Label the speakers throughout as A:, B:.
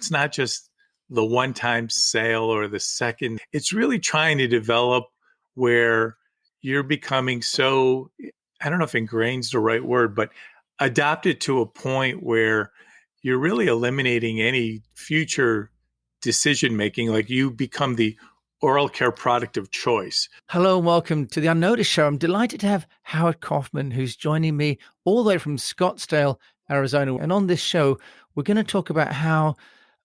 A: it's not just the one-time sale or the second. It's really trying to develop where you're becoming so, I don't know if ingrained's the right word, but adopted to a point where you're really eliminating any future decision making. Like you become the oral care product of choice.
B: Hello and welcome to the Unnoticed Show. I'm delighted to have Howard Kaufman, who's joining me all the way from Scottsdale, Arizona. And on this show, we're going to talk about how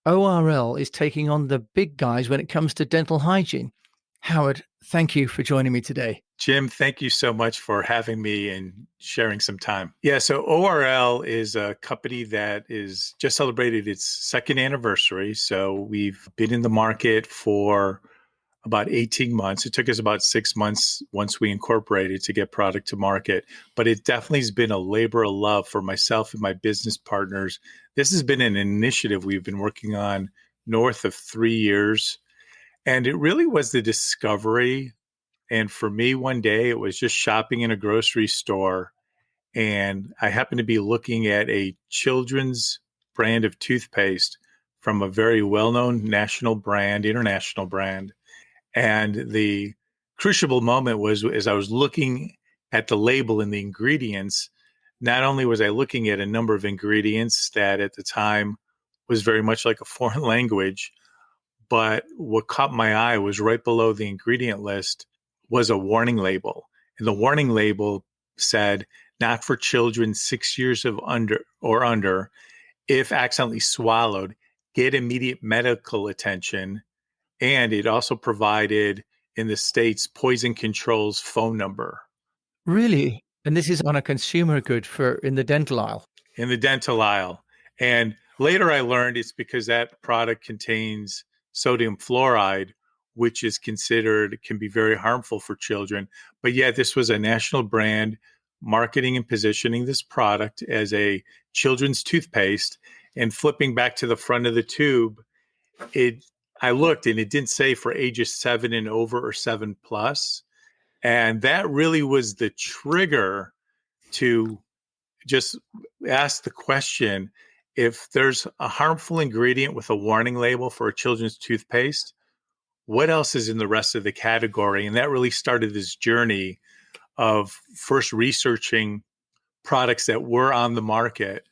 B: ORL is taking on the big guys when it comes to dental hygiene. Howard, thank you for joining me today.
A: Jim, thank you so much for having me and sharing some time. Yeah, so ORL is a company that is just celebrated its second anniversary. So we've been in the market for about 18 months. It took us about 6 months once we incorporated to get product to market, but it definitely has been a labor of love for myself and my business partners. This has been an initiative we've been working on north of 3 years, and it really was the discovery. And for me, one day it was just shopping in a grocery store, and I happened to be looking at a children's brand of toothpaste from a very well-known national brand, international brand. And the crucible moment was as I was looking at the label and the ingredients, not only was I looking at a number of ingredients that at the time was very much like a foreign language, but what caught my eye was right below the ingredient list was a warning label. And the warning label said, not for children 6 years of under, if accidentally swallowed, get immediate medical attention. And it also provided in the States Poison Control's phone number.
B: Really? And this is on a consumer good for in the dental aisle?
A: In the dental aisle. And later I learned it's because that product contains sodium fluoride, which is considered, can be very harmful for children. But yet this was a national brand marketing and positioning this product as a children's toothpaste. And flipping back to the front of the tube, I looked and it didn't say for ages 7 and over or 7 plus. And that really was the trigger to just ask the question, if there's a harmful ingredient with a warning label for a children's toothpaste, what else is in the rest of the category? And that really started this journey of first researching products that were on the market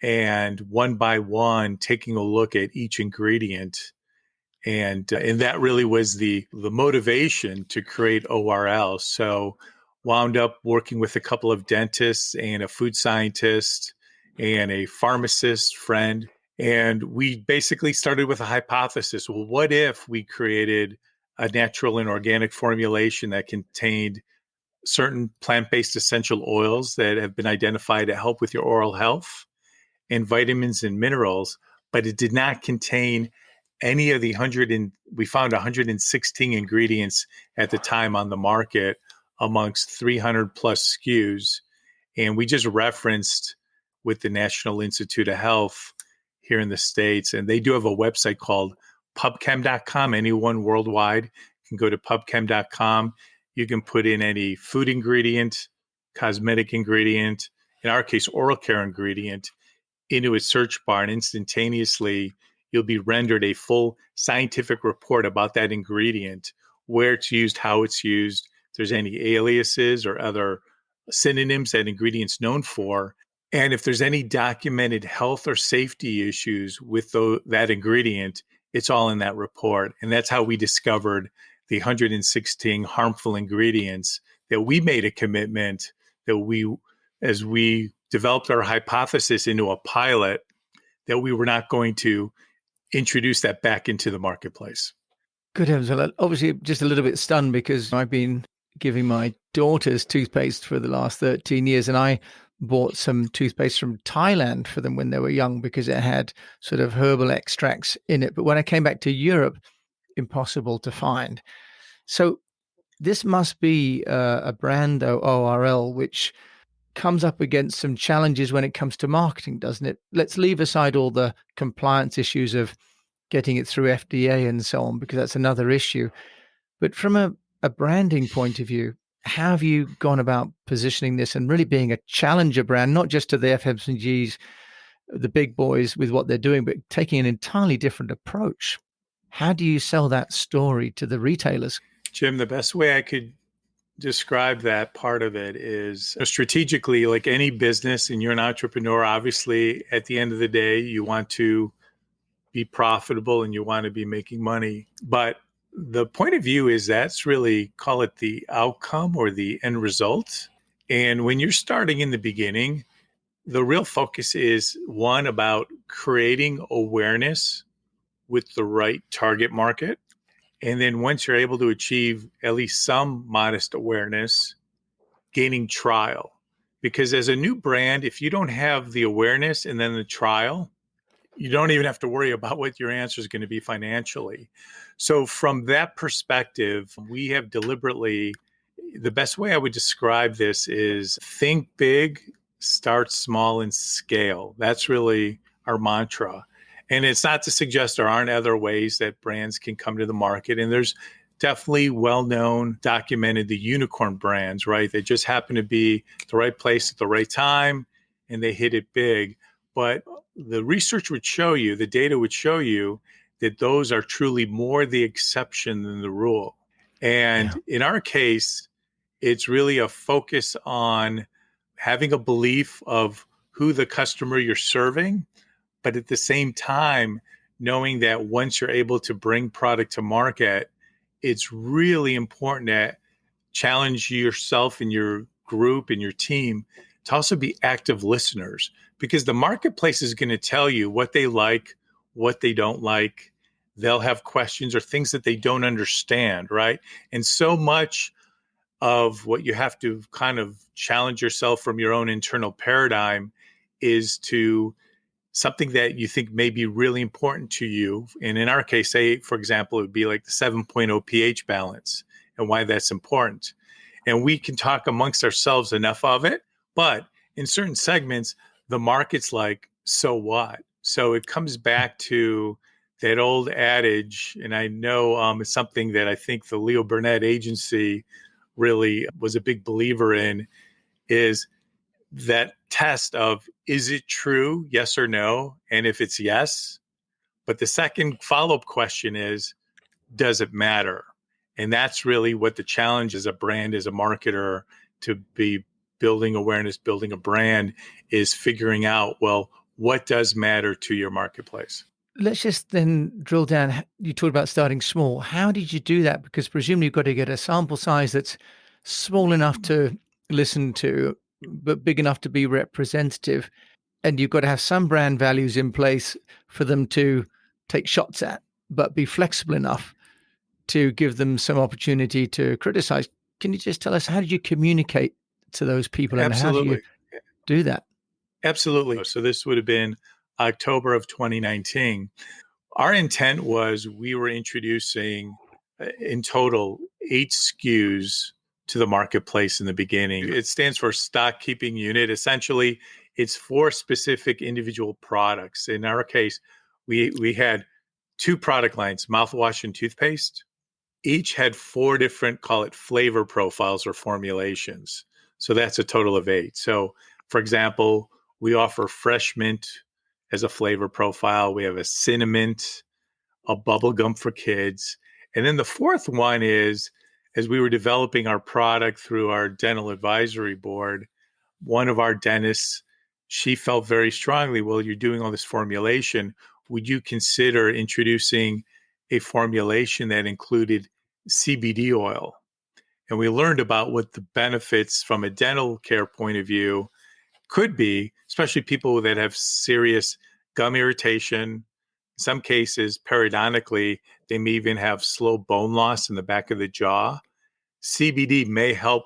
A: and one by one taking a look at each ingredient. And that really was the motivation to create ORL. So wound up working with a couple of dentists and a food scientist and a pharmacist friend. And we basically started with a hypothesis. Well, what if we created a natural and organic formulation that contained certain plant-based essential oils that have been identified to help with your oral health and vitamins and minerals, but it did not contain any of the we found 116 ingredients at the time on the market amongst 300 plus SKUs. And we just referenced with the National Institute of Health here in the States, and they do have a website called pubchem.com. Anyone worldwide can go to pubchem.com. You can put in any food ingredient, cosmetic ingredient, in our case, oral care ingredient, into a search bar, and instantaneously you'll be rendered a full scientific report about that ingredient, where it's used, how it's used, if there's any aliases or other synonyms that ingredient's known for, and if there's any documented health or safety issues with that ingredient, it's all in that report. And that's how we discovered the 116 harmful ingredients that we made a commitment that as we developed our hypothesis into a pilot, that we were not going to introduce that back into the marketplace.
B: Good heavens. Well, obviously, just a little bit stunned because I've been giving my daughters toothpaste for the last 13 years, and I bought some toothpaste from Thailand for them when they were young because it had sort of herbal extracts in it. But when I came back to Europe, impossible to find. So this must be a brand, ORL, which comes up against some challenges when it comes to marketing, doesn't it? Let's leave aside all the compliance issues of getting it through FDA and so on, because that's another issue. But from a branding point of view, how have you gone about positioning this and really being a challenger brand, not just to the FMCGs the big boys with what they're doing, but taking an entirely different approach. How do you sell that story to the retailers?
A: Jim, the best way I could describe that part of it is strategically, like any business, and you're an entrepreneur, obviously, at the end of the day, you want to be profitable and you want to be making money. But the point of view is that's really, call it the outcome or the end result. And when you're starting in the beginning, the real focus is one about creating awareness with the right target market. And then once you're able to achieve at least some modest awareness, gaining trial. Because as a new brand, if you don't have the awareness and then the trial, you don't even have to worry about what your answer is going to be financially. So from that perspective, we have deliberately, the best way I would describe this is think big, start small, and scale. That's really our mantra. And it's not to suggest there aren't other ways that brands can come to the market. And there's definitely well-known, documented, the unicorn brands, right? They just happen to be the right place at the right time and they hit it big. But the research would show you, the data would show you that those are truly more the exception than the rule. And in our case, it's really a focus on having a belief of who the customer you're serving, but at the same time, knowing that once you're able to bring product to market, it's really important to challenge yourself and your group and your team to also be active listeners, because the marketplace is going to tell you what they like, what they don't like. They'll have questions or things that they don't understand, right? And so much of what you have to kind of challenge yourself from your own internal paradigm is to something that you think may be really important to you. And in our case, say, for example, it would be like the 7.0 pH balance and why that's important. And we can talk amongst ourselves enough of it, but in certain segments, the market's like, so what? So it comes back to that old adage, and I know it's something that I think the Leo Burnett agency really was a big believer in, is that test of, is it true, yes or no? And if it's yes, but the second follow-up question is, does it matter? And that's really what the challenge as a brand, as a marketer, to be building awareness, building a brand, is figuring out, well, what does matter to your marketplace?
B: Let's just then drill down. You talked about starting small. How did you do that? Because presumably you've got to get a sample size that's small enough to listen to, but big enough to be representative. And you've got to have some brand values in place for them to take shots at, but be flexible enough to give them some opportunity to criticize. Can you just tell us, how did you communicate to those people and how do you do that?
A: Absolutely. So this would have been October of 2019. Our intent was we were introducing in total 8 SKUs to the marketplace in the beginning. It stands for stock keeping unit. Essentially, it's for specific individual products. In our case, we had 2 product lines, mouthwash and toothpaste. Each had 4 different, call it flavor profiles or formulations. So that's a total of 8. So for example, we offer fresh mint as a flavor profile. We have a cinnamon, a bubble gum for kids. And then the 4th one is, as we were developing our product through our dental advisory board, one of our dentists, she felt very strongly, well, you're doing all this formulation. Would you consider introducing a formulation that included CBD oil? And we learned about what the benefits from a dental care point of view could be, especially people that have serious gum irritation. In some cases, periodontically, they may even have slow bone loss in the back of the jaw. CBD may help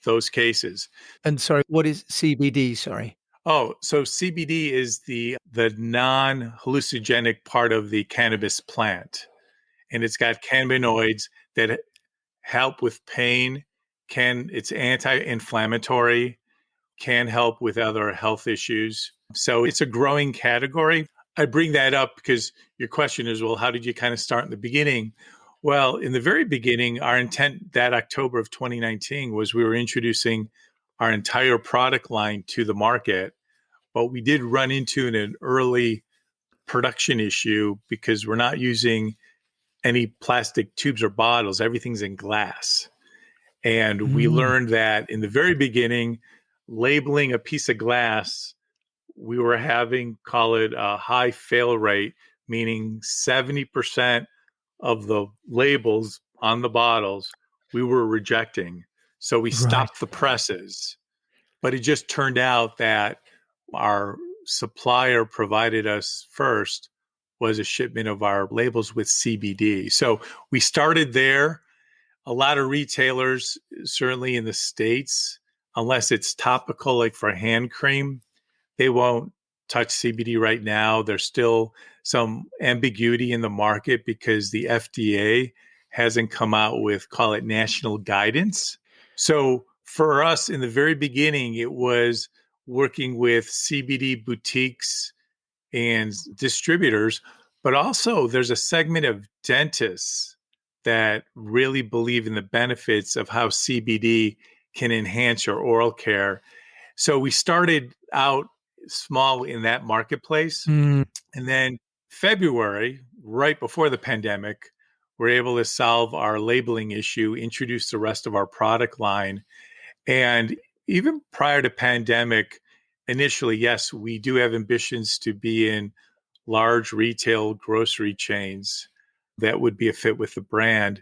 A: those cases.
B: And sorry, what is CBD? Sorry.
A: Oh, so CBD is the non-hallucinogenic part of the cannabis plant. And it's got cannabinoids that help with pain, it's anti-inflammatory, can help with other health issues. So it's a growing category. I bring that up because your question is, well, how did you kind of start in the beginning? Well, in the very beginning, our intent that October of 2019 was we were introducing our entire product line to the market. but we did run into an early production issue because we're not using any plastic tubes or bottles. Everything's in glass. And we
B: Mm,
A: learned that in the very beginning, labeling a piece of glass, we were having, call it a high fail rate, meaning 70% of the labels on the bottles we were rejecting. So we
B: right.
A: stopped the presses. But it just turned out that our supplier provided us first was a shipment of our labels with CBD. So we started there. A lot of retailers, certainly in the States, unless it's topical, like for hand cream, they won't touch CBD right now. There's still some ambiguity in the market because the FDA hasn't come out with, call it national guidance. So for us in the very beginning, it was working with CBD boutiques and distributors, but also there's a segment of dentists that really believe in the benefits of how CBD can enhance your oral care. So we started out small in that marketplace.
B: Mm,
A: And then February, right before the pandemic, we're able to solve our labeling issue, introduce the rest of our product line. And even prior to pandemic, initially, yes, we do have ambitions to be in large retail grocery chains that would be a fit with the brand.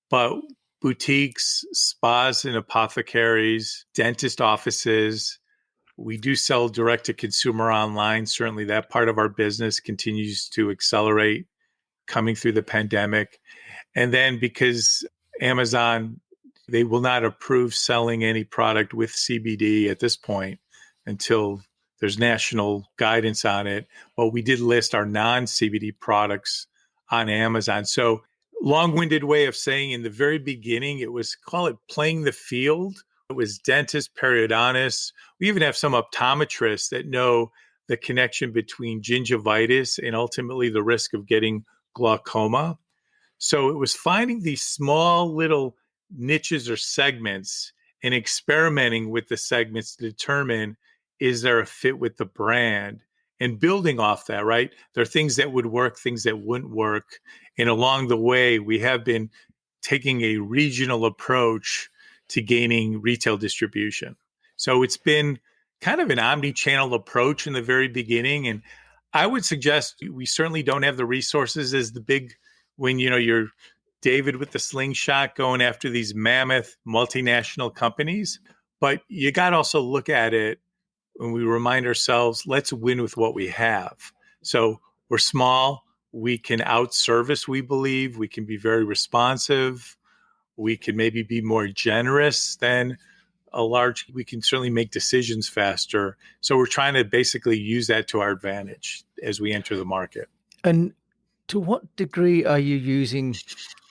A: But boutiques, spas and apothecaries, dentist offices, we do sell direct to consumer online. Certainly, that part of our business continues to accelerate coming through the pandemic. And then because Amazon, they will not approve selling any product with CBD at this point until there's national guidance on it. But we did list our non CBD products on Amazon. So, long winded way of saying in the very beginning, it was, call it playing the field. It was dentists, periodontists. We even have some optometrists that know the connection between gingivitis and ultimately the risk of getting glaucoma. So it was finding these small little niches or segments and experimenting with the segments to determine, is there a fit with the brand, and building off that, right? There are things that would work, things that wouldn't work. And along the way, we have been taking a regional approach to gaining retail distribution. So it's been kind of an omni-channel approach in the very beginning. And I would suggest we certainly don't have the resources as the big, when you're David with the slingshot going after these mammoth multinational companies, but you got to also look at it when we remind ourselves, let's win with what we have. So we're small, we can outservice, we believe, we can be very responsive, we can maybe be more generous than we can certainly make decisions faster. So we're trying to basically use that to our advantage as we enter the market.
B: and to what degree are you using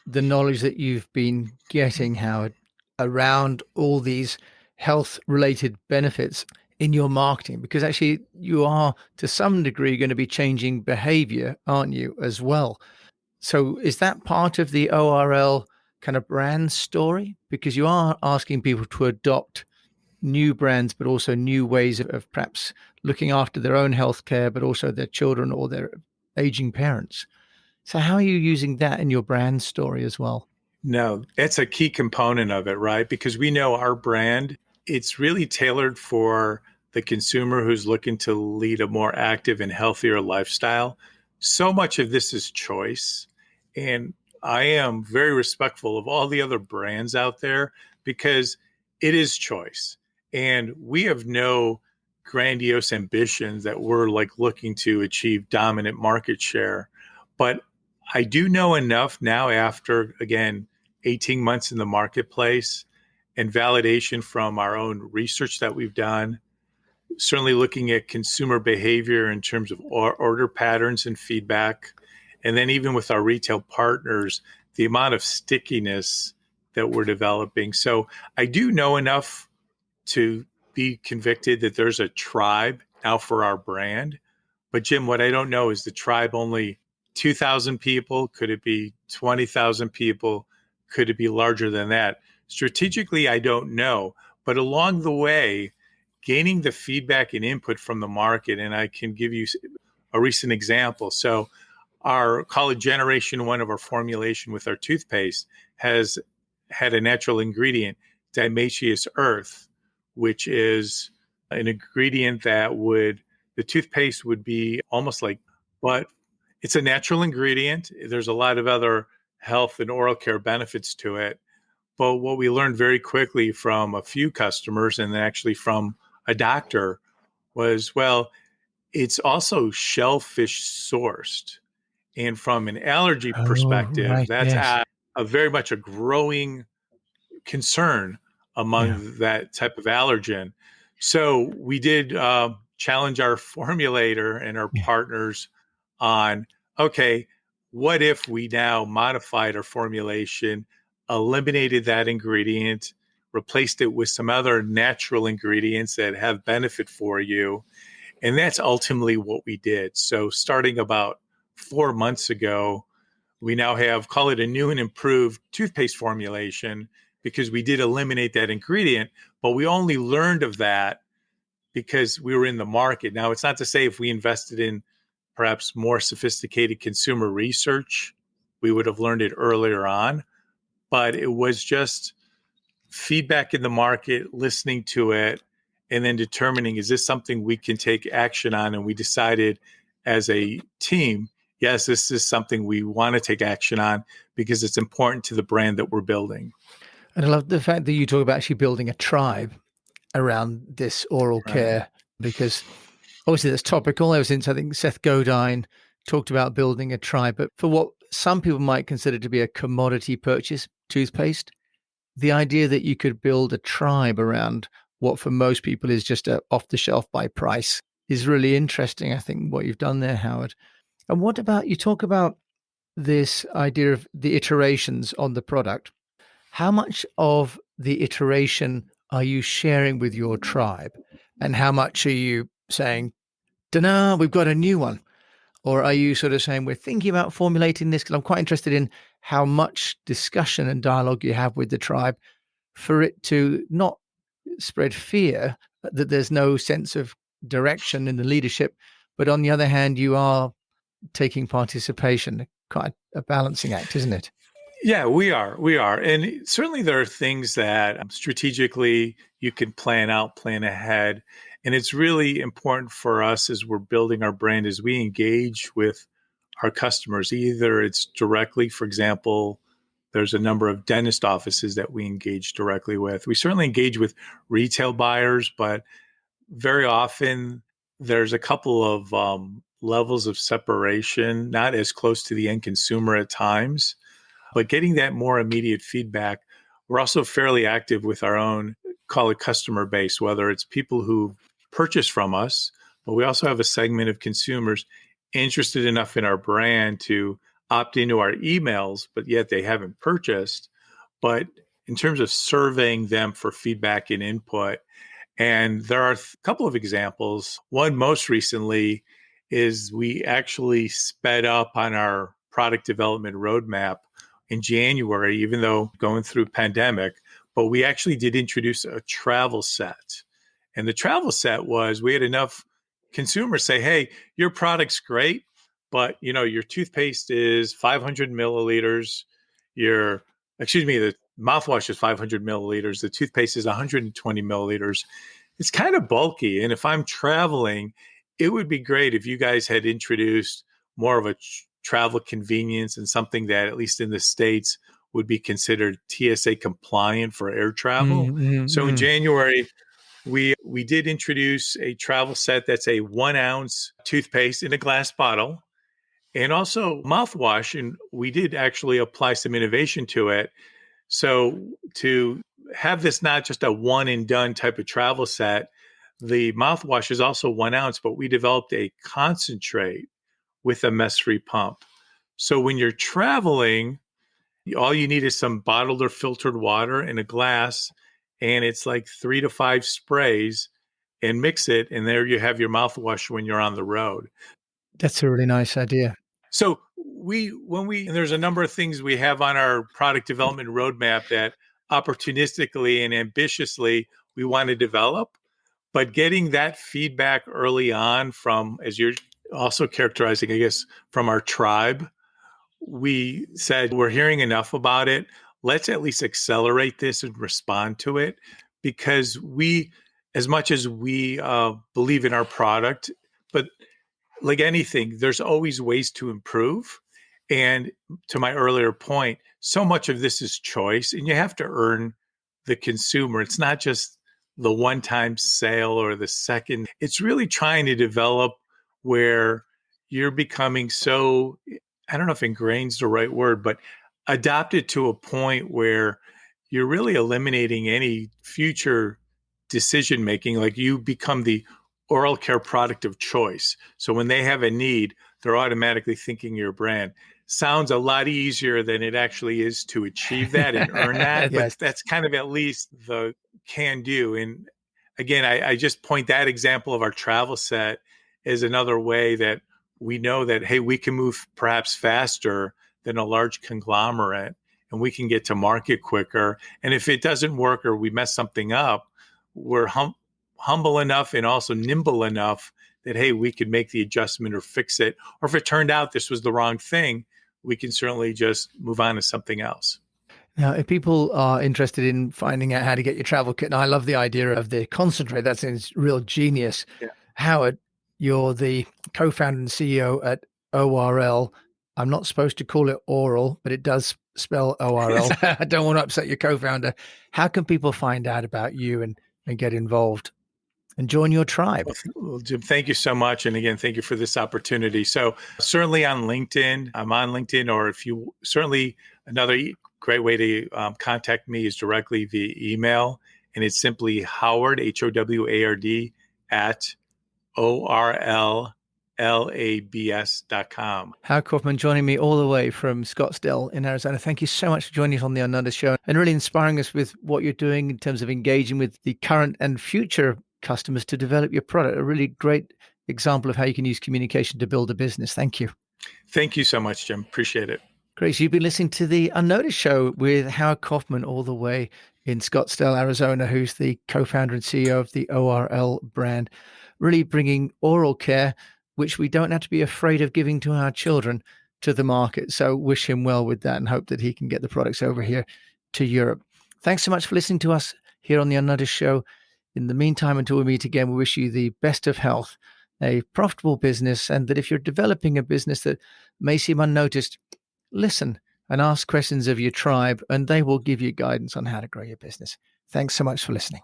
B: the knowledge that you've been getting, Howard, around all these health related benefits in your marketing? Because actually, you are to some degree going to be changing behavior, aren't you, as well? So, is that part of the ORL kind of brand story? Because you are asking people to adopt new brands, but also new ways of perhaps looking after their own healthcare, but also their children or their aging parents. So how are you using that in your brand story as well?
A: No, it's a key component of it, right? Because we know our brand, it's really tailored for the consumer who's looking to lead a more active and healthier lifestyle. So much of this is choice. And I am very respectful of all the other brands out there because it is choice. And we have no grandiose ambitions that we're like looking to achieve dominant market share. But I do know enough now after, again, 18 months in the marketplace and validation from our own research that we've done, certainly looking at consumer behavior in terms of order patterns and feedback. And then even with our retail partners, the amount of stickiness that we're developing. So I do know enough to be convicted that there's a tribe now for our brand. But Jim, what I don't know is the tribe only 2,000 people? Could it be 20,000 people? Could it be larger than that? Strategically, I don't know. But along the way, gaining the feedback and input from the market. And I can give you a recent example. So our call it generation one of our formulation with our toothpaste has had a natural ingredient, diatomaceous earth, which is an ingredient that the toothpaste would be almost like, but it's a natural ingredient. There's a lot of other health and oral care benefits to it. But what we learned very quickly from a few customers and then actually from a doctor was, well, it's also shellfish sourced. And from an allergy
B: Oh,
A: perspective,
B: right.
A: that's
B: Yes.
A: a very much a growing concern
B: Yeah.
A: among that type of allergen. So we did challenge our formulator and our
B: Yeah.
A: partners on, okay, what if we now modified our formulation, eliminated that ingredient, replaced it with some other natural ingredients that have benefit for you? And that's ultimately what we did. So starting about 4 months ago, we now have, call it a new and improved toothpaste formulation because we did eliminate that ingredient, but we only learned of that because we were in the market. Now, it's not to say if we invested in perhaps more sophisticated consumer research, we would have learned it earlier on, but it was just feedback in the market, listening to it, and then determining, is this something we can take action on? And we decided as a team, yes, this is something we want to take action on because it's important to the brand that we're building.
B: And I love the fact that you talk about actually building a tribe around this oral
A: Right.
B: care, because obviously that's topical ever since I think Seth Godin talked about building a tribe. But for what some people might consider to be a commodity purchase, toothpaste, the idea that you could build a tribe around what for most people is just a off the shelf by price is really interesting. I think what you've done there, Howard. And what about, you talk about this idea of the iterations on the product. How much of the iteration are you sharing with your tribe? And how much are you saying, dunno, we've got a new one? Or are you sort of saying, we're thinking about formulating this? Because I'm quite interested in how much discussion and dialogue you have with the tribe for it to not spread fear that there's no sense of direction in the leadership. But on the other hand, you are taking participation. Quite a balancing act, isn't it?
A: Yeah, we are. We are. And certainly there are things that strategically you can plan out, plan ahead. And it's really important for us as we're building our brand, as we engage with our customers. Either it's directly, for example, there's a number of dentist offices that we engage directly with. We certainly engage with retail buyers, but very often there's a couple of levels of separation, not as close to the end consumer at times, but getting that more immediate feedback. We're also fairly active with our own, call it customer base, whether it's people who purchase from us, but we also have a segment of consumers interested enough in our brand to opt into our emails, but yet they haven't purchased. But in terms of surveying them for feedback and input, and there are a couple of examples. One most recently is we actually sped up on our product development roadmap in January, even though going through pandemic, but we actually did introduce a travel set. And the travel set was, we had enough consumers say, hey, your product's great, but your toothpaste is 500 milliliters. The mouthwash is 500 milliliters. The toothpaste is 120 milliliters. It's kind of bulky. And if I'm traveling, it would be great if you guys had introduced more of a travel convenience and something that, at least in the States, would be considered TSA compliant for air travel. So in January, we did introduce a travel set that's a 1 ounce toothpaste in a glass bottle and also mouthwash. And we did actually apply some innovation to it. So to have this not just a one and done type of travel set, the mouthwash is also 1 ounce, but we developed a concentrate with a mess-free pump. So when you're traveling, all you need is some bottled or filtered water in a glass, and it's like 3 to 5 sprays, and mix it, and there you have your mouthwash when you're on the road.
B: That's a really nice idea.
A: So and there's a number of things we have on our product development roadmap that opportunistically and ambitiously we want to develop. But getting that feedback early on from, as you're also characterizing, I guess, from our tribe, we said, we're hearing enough about it. Let's at least accelerate this and respond to it, because we, as much as we believe in our product, but like anything, there's always ways to improve. And to my earlier point, so much of this is choice, and you have to earn the consumer. It's not just the one time sale or the second. It's really trying to develop where you're becoming so, I don't know if ingrained's the right word, but adopted to a point where you're really eliminating any future decision making. Like, you become the oral care product of choice. So when they have a need, they're automatically thinking your brand. Sounds a lot easier than it actually is to achieve that and earn that.
B: Yes.
A: But that's kind of at least the can do. And again, I just point that example of our travel set as another way that we know that, hey, we can move perhaps faster than a large conglomerate, and we can get to market quicker. And if it doesn't work or we mess something up, we're humble enough and also nimble enough that, hey, we could make the adjustment or fix it. Or if it turned out this was the wrong thing, we can certainly just move on to something else.
B: Now, if people are interested in finding out how to get your travel kit, and I love the idea of the concentrate, that's real genius.
A: Yeah.
B: Howard, you're the co-founder and CEO at ORL. I'm not supposed to call it oral, but it does spell ORL. I don't want to upset your co-founder. How can people find out about you and get involved and join your tribe?
A: Well, Jim, thank you so much. And again, thank you for this opportunity. So certainly on LinkedIn, I'm on LinkedIn, or if you certainly, another great way to contact me is directly via email. And it's simply Howard, HOWARD, at ORLLABS.com.
B: Howard Kaufman joining me all the way from Scottsdale in Arizona. Thank you so much for joining us on the Unnoticed Show and really inspiring us with what you're doing in terms of engaging with the current and future customers to develop your product. A really great example of how you can use communication to build a business. Thank you.
A: Thank you so much, Jim. Appreciate it.
B: Great. So you've been listening to the Unnoticed Show with Howard Kaufman all the way in Scottsdale, Arizona, who's the co-founder and CEO of the ORL brand, really bringing oral care, which we don't have to be afraid of giving to our children, to the market. So wish him well with that and hope that he can get the products over here to Europe. Thanks so much for listening to us here on the Unnoticed Show. In the meantime, until we meet again, we wish you the best of health, a profitable business, and that if you're developing a business that may seem unnoticed, listen and ask questions of your tribe, and they will give you guidance on how to grow your business. Thanks so much for listening.